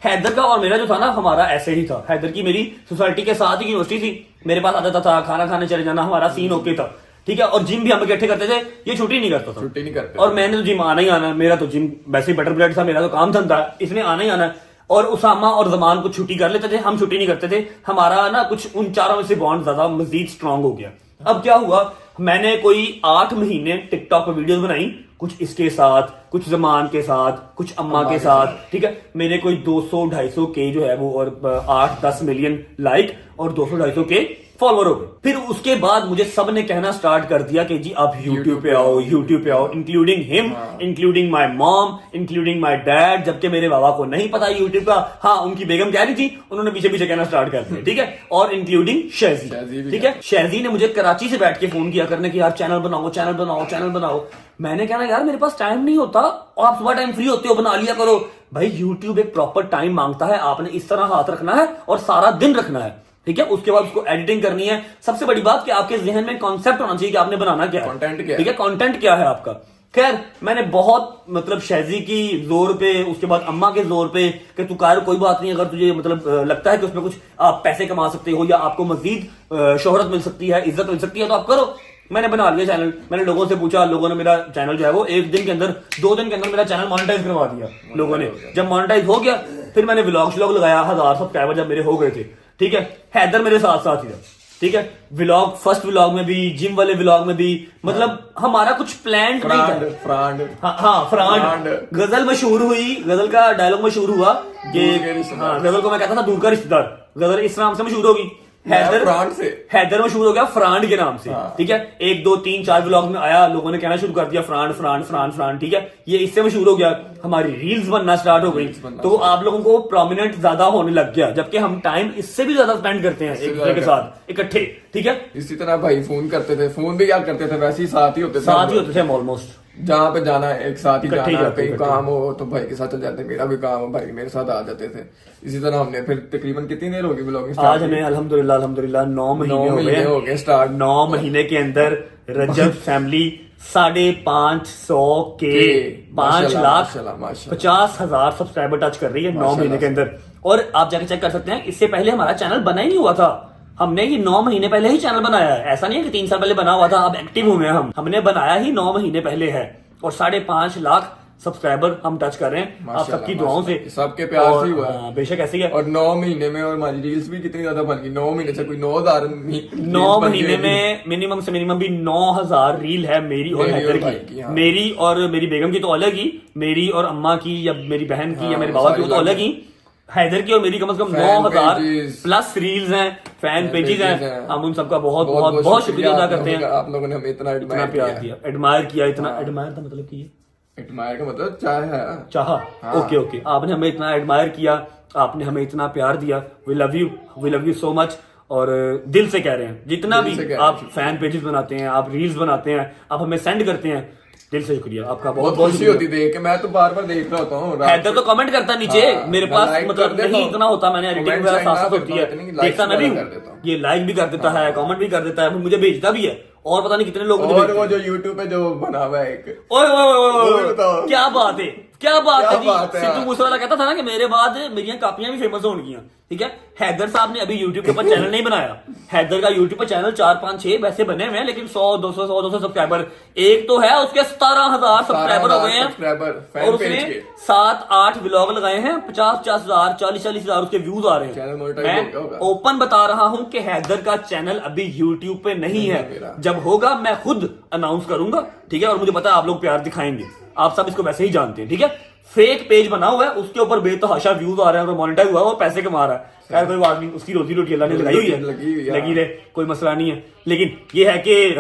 हैदर का और मेरा जो था ना, हमारा ऐसे ही था। हैदर की मेरी सोसाइटी के साथ ही यूनिवर्सिटी थी, मेरे पास आता था, खाना खाने चले जाना, हमारा सीन ओके था, ठीक है, और जिम भी हम इकट्ठे करते थे, ये छुट्टी नहीं करता था, छुट्टी नहीं करते और मैंने तो जिम आना ही आना है, मेरा तो जिम वैसे ही बटर ब्लेड था, मेरा तो काम धंधा है, इसने आना ही आना है। और उसामा और जमान को छुट्टी कर लेते थे, हम छुट्टी नहीं करते थे, हमारा ना कुछ उन चारों में से बॉन्ड ज्यादा मजीद स्ट्रांग हो गया। अब क्या हुआ, मैंने कोई 8 महीने टिकटॉक पर वीडियोस बनाई, कुछ इसके साथ, कुछ जमान के साथ, कुछ अम्मा के साथ, ठीक है, मेरे कोई 200-250 के जो है वो, और 8-10 मिलियन लाइक और 200-250 के फॉलोअर हो गए। फिर उसके बाद मुझे सब ने कहना स्टार्ट कर दिया कि जी आप YouTube पे आओ, YouTube पे आओ, including him, including my mom, including my dad, जबकि मेरे बाबा को नहीं पता YouTube का। हाँ, उनकी बेगम कह रही थी, उन्होंने पीछे पीछे कहना स्टार्ट कर दिया, ठीक है, और इंक्लूडिंग शहजी, ठीक है। शहजी ने मुझे कराची से बैठ के फोन किया करने की, यार चैनल बनाओ, चैनल बनाओ, चैनल बनाओ। मैंने कहना यार मेरे पास टाइम नहीं होता, और आप सुबह टाइम फ्री होते हो, बना लिया करो। भाई YouTube एक प्रॉपर टाइम मांगता है, आपने इस तरह हाथ रखना है और सारा दिन रखना है, ठीक है। उसके बाद उसको एडिटिंग करनी है। सबसे बड़ी बात कि आपके जहन में कॉन्सेप्ट होना चाहिए कि आपने बनाना क्या है, कंटेंट क्या है, ठीक है, कंटेंट क्या है आपका। खैर, मैंने बहुत मतलब शहजी की जोर पे, उसके बाद अम्मा के जोर पे कि तू कार कोई बात नहीं, अगर तुझे मतलब लगता है कि उसमें कुछ आप पैसे कमा सकते हो या आपको मजीद शोहरत मिल सकती है, इज्जत मिल सकती है, तो आप करो। मैंने बना लिया चैनल। मैंने लोगों से पूछा, लोगों ने मेरा चैनल जो है वो 1 दिन के अंदर, 2 दिन के अंदर मेरा चैनल मोनेटाइज करवा दिया लोगों ने। जब मोनेटाइज हो गया, फिर मैंने व्लॉग लगाया, 1000 सब्सक्राइबर जब मेरे हो गए थे, ठीक है। हैदर मेरे साथ साथ ही था, ठीक है, व्लॉग, फर्स्ट व्लॉग में भी, जिम वाले व्लॉग में भी, मतलब हमारा कुछ प्लान नहीं था। फ्रांड गजल मशहूर हुई, गजल का डायलॉग मशहूर हुआ कि हाँ, गजल को मैं कहता था दूर का रिश्तेदार, गजल इस नाम से मशहूर होगी। हैदर मशहूर हो गया फ्रांड के नाम से, ठीक है। 1, 2, 3, 4 व्लॉग में आया, लोगों ने कहना शुरू कर दिया फ्रांड फ्रांड फ्रांड फ्रांड, ठीक है। ये इससे मशहूर हो गया, हमारी रील्स बनना स्टार्ट हो गई, तो आप लोगों को प्रोमिनेंट ज्यादा होने लग गया, जबकि हम टाइम इससे भी ज्यादा स्पेंड करते हैं एक दूसरे के साथ इकट्ठे, ठीक है। इसी तरह भाई फोन करते थे, फोन भी क्या करते थे, वैसे ही साथ ही होते थे ऑलमोस्ट। जहाँ पे जाना है एक साथ ही जाना है, कहीं काम हो तो भाई के साथ चल जाते, मेरा भी काम हो भाई मेरे साथ आ जाते थे। इसी तरह हमने फिर तकरीबन कितनी देर होगी ब्लॉगिंग स्टार्ट? आज हमें अल्हम्दुलिल्लाह 9 महीने हो गए स्टार्ट। 9 महीने के अंदर रजब फैमिली 550 के 5,50,000 सब्सक्राइबर टच कर रही है 9 महीने के अंदर। और आप जाके चेक कर सकते हैं, इससे पहले हमारा चैनल बना ही नहीं हुआ था। हमने ये 9 महीने पहले ही चैनल बनाया है, ऐसा नहीं है कि 3 साल पहले बना हुआ था, अब एक्टिव हुए हैं हमने बनाया ही 9 महीने पहले है, और 5.5 लाख सब्सक्राइबर हम टच कर रहे हैं आप सबकी दुआओं से, सबके प्यार से हुआ है। बेशक ऐसे ही है। और 9 महीने में और हमारी रील्स भी कितनी ज्यादा बन गई, 9 महीने से कोई 9,000 9 महीने में मिनिमम से मिनिमम भी 9,000 रील है मेरी और हैदर की। मेरी और मेरी बेगम की तो अलग ही, मेरी और अम्मा की या मेरी बहन की या मेरे बाबा की तो अलग ही, हैदर की और मेरी कम से कम 9,000 प्लस रील्स हैं, फैन पेजेस हैं। हम उन सबका बहुत बहुत बहुत शुक्रिया अदा करते हैं। आप लोगों ने हमें इतना प्यार दिया, एडमायर किया, इतना एडमायर का मतलब की एडमायर का मतलब चाहा। ओके, आपने हमें इतना एडमायर किया, आपने हमें इतना प्यार दिया, we love you so much. और दिल से कह रहे हैं, जितना भी आप फैन पेजेस बनाते हैं, आप रील्स बनाते हैं, आप हमें सेंड करते हैं, दिल से शुक्रिया आपका, बहुत बहुत खुशी होती देख के। मैं तो बार बार देख रहा होता हूँ, हैदर तो कमेंट करता नीचे, मेरे पास मतलब नहीं इतना होता, मैंने एडिटिंग वगैरह साथ होती है, देखता मैं भी हूँ, ये लाइक भी कर देता है, कमेंट भी कर देता है, मुझे भेजता भी है, और पता नहीं कितने लोगों और वो जो YouTube पे जो बना हुआ है एक, ओए क्या बात है सिद्धू मूसेवाला कहता था ना कि मेरे बाद मेरी कापियां भी फेमस होंगी, ठीक है। हैदर साहब ने अभी YouTube के ऊपर चैनल नहीं बनाया, हैदर का YouTube पर चैनल 4, 5, 6 वैसे बने हुए हैं, लेकिन 100-200 सब्सक्राइबर एक तो है, उसके 17,000 सब्सक्राइबर हो गए हैं, और उसने 7-8 व्लॉग लगाए हैं, 50,000 40,000 उसके व्यूज आ रहे हैं। मैं ओपन बता रहा हूं कि हैदर का चैनल अभी YouTube पे नहीं है, जब होगा मैं खुद अनाउंस करूंगा, ठीक है। और मुझे पता है आप लोग प्यार दिखाएंगे, आप सब इसको वैसे ही जानते हैं, ठीक है। फेक पेज बना हुआ है, उसके ऊपर बेतहाशा व्यूज आ रहे हैं, मोनेटाइज हुआ है और पैसे कमा रहा है, खैर कोई बात नहीं, उसकी रोजी रोटी अल्लाह ने लगाई हुई है, लगी रहे, कोई मसला नहीं है। लेकिन ये है कि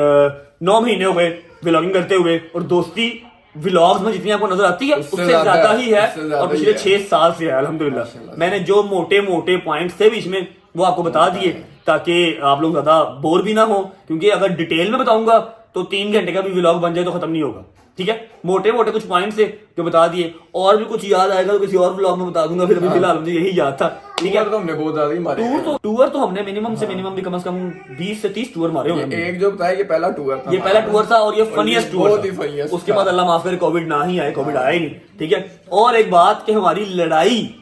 9 महीने हो गए व्लॉगिंग करते हुए, और दोस्ती व्लॉग्स में जितनी आपको नजर आती है उससे ज्यादा ही है, और पिछले 6 साल से है अल्हम्दुलिल्लाह। मैंने जो मोटे मोटे पॉइंट्स थे बीच में वो आपको बता दिए, ताकि आप लोग ज्यादा बोर भी ना हो, क्योंकि अगर डिटेल में बताऊंगा तो 3 घंटे का भी व्लॉग बन जाए तो खत्म नहीं होगा, ठीक है। मोटे मोटे कुछ पॉइंट्स थे जो बता दिए, और भी कुछ याद आएगा तो किसी और व्लॉग में बता दूंगा, फिर अभी फिलहाल मुझे यही याद था, ठीक है। तो हमने बहुत ज्यादा ही मारे टूर तो हमने मिनिमम से मिनिमम भी कम से कम 20 से 30 टूर मारे होंगे। एक जो बताया ये पहला टूर था, ये पहला टूर था, और ये फनीएस्ट टूर बहुत ही फनीएस्ट। उसके बाद अल्लाह माफ करे कोविड ना ही आए, कोविड आया ही नहीं, ठीक है। और एक बात कि हमारी लड़ाई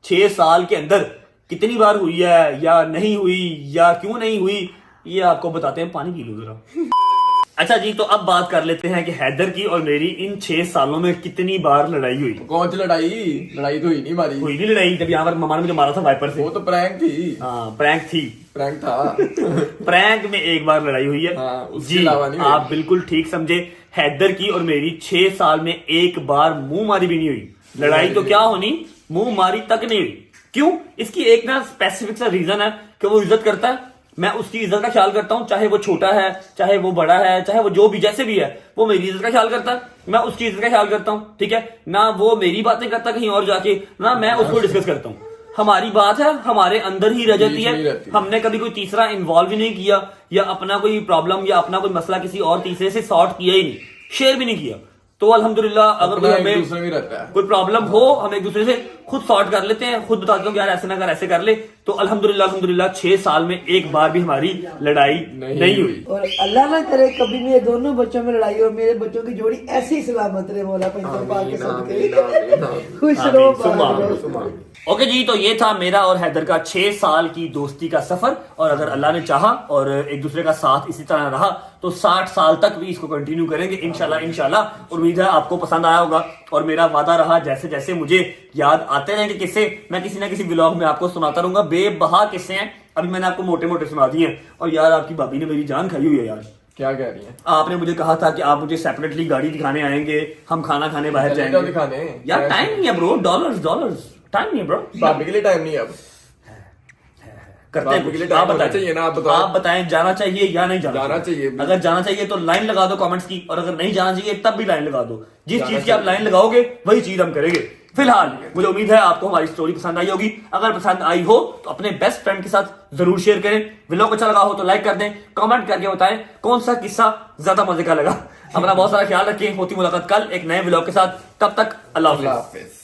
6 साल के अंदर कितनी बार हुई है या नहीं हुई या क्यों नहीं हुई, ये आपको बताते हैं, पानी पी लो जरा। अच्छा जी, तो अब बात कर लेते हैं कि हैदर की और मेरी इन 6 सालों में कितनी बार लड़ाई हुई। कौन सी लड़ाई? लड़ाई तो ही नहीं मारी। हुई नहीं लड़ाई, जब यहाँ पर मामा ने मुझे मारा था वाइपर से। वो तो प्रैंक थी। हाँ, प्रैंक थी। प्रैंक था। प्रैंक में एक बार लड़ाई हुई है। हाँ, उसके जी, अलावा नहीं हुई। आप बिल्कुल ठीक समझे। हैदर की और मेरी 6 साल में एक बार मुंह मारी भी नहीं हुई। लड़ाई तो क्या होनी, मुंह मारी तक नहीं हुई। क्यों? इसकी एक ना स्पेसिफिक सा रीजन है कि वो इज्जत करता है, मैं उसकी इज्जत का ख्याल करता हूं, चाहे वो छोटा है, चाहे वो बड़ा है, चाहे वो जो भी जैसे भी है, वो मेरी इज्जत का ख्याल करता है, मैं उसकी इज्जत का ख्याल करता हूं। ठीक है ना? वो मेरी बातें करता कहीं और जाके, ना मैं उसको डिस्कस करता हूं। हमारी बात है हमारे अंदर ही रह जाती है, हमने कभी कोई तीसरा इन्वॉल्व ही नहीं किया, या अपना कोई प्रॉब्लम या अपना कोई मसला किसी और तीसरे से सॉर्ट किया ही नहीं, शेयर भी नहीं किया। तो अल्हम्दुलिल्लाह अगर कोई हमें कोई प्रॉब्लम हो, हम एक दूसरे से खुद सॉर्ट कर लेते हैं, खुद बताते हैं यार ऐसे ना कर, ऐसे कर ले। तो अल्हम्दुलिल्लाह 6 साल में एक बार भी हमारी लड़ाई नहीं हुई। और अल्लाह ना करे कभी मेरे दोनों बच्चों में लड़ाई और मेरे बच्चों की जोड़ी ऐसी ही सलामत रहे। मौला खुश रहो। ओके जी, तो ये था मेरा और हैदर का 6 साल की दोस्ती का सफर। और अगर अल्लाह ने चाहा और एक दूसरे का साथ इसी तरह रहा तो 60 साल तक भी इसको कंटिन्यू करेंगे इंशाल्लाह। उम्मीद है आपको पसंद आया होगा। और मेरा वादा रहा, जैसे जैसे मुझे याद आते रहेंगे किस्से, मैं किसी ना किसी व्लॉग में आपको सुनाता रहूंगा। बेबहा किस्से हैं, अभी मैंने आपको मोटे मोटे सुना दिए हैं। और यार आपकी भाभी ने मेरी जान खाई हुई है यार। क्या कह रही है? आपने मुझे कहा था कि आप मुझे सेपरेटली गाड़ी दिखाने आएंगे, हम खाना खाने बाहर जाएंगे। दिखाने यार टाइम नहीं है ब्रो, डॉलर्स टाइम नहीं है ब्रो। भाभी के लिए टाइम नहीं है अब। करते हैं कुछ। आप बताइए ना, आप बताएं जाना चाहिए या नहीं जाना चाहिए। अगर जाना चाहिए तो लाइन लगा दो कमेंट्स की, और अगर नहीं जाना चाहिए तब भी लाइन लगा दो। जिस चीज की आप लाइन लगाओगे वही चीज हम करेंगे। फिलहाल मुझे उम्मीद है आपको हमारी स्टोरी पसंद आई होगी। अगर पसंद आई हो तो अपने बेस्ट फ्रेंड के साथ जरूर शेयर करें। व्लॉग अच्छा लगा हो तो लाइक कर दें, कमेंट करके बताएं कौन सा किस्सा ज्यादा मजे का लगा। अपना बहुत सारा ख्याल रखें। होती मुलाकात कल एक नए व्लॉग के साथ, तब तक अल्लाह हाफिज।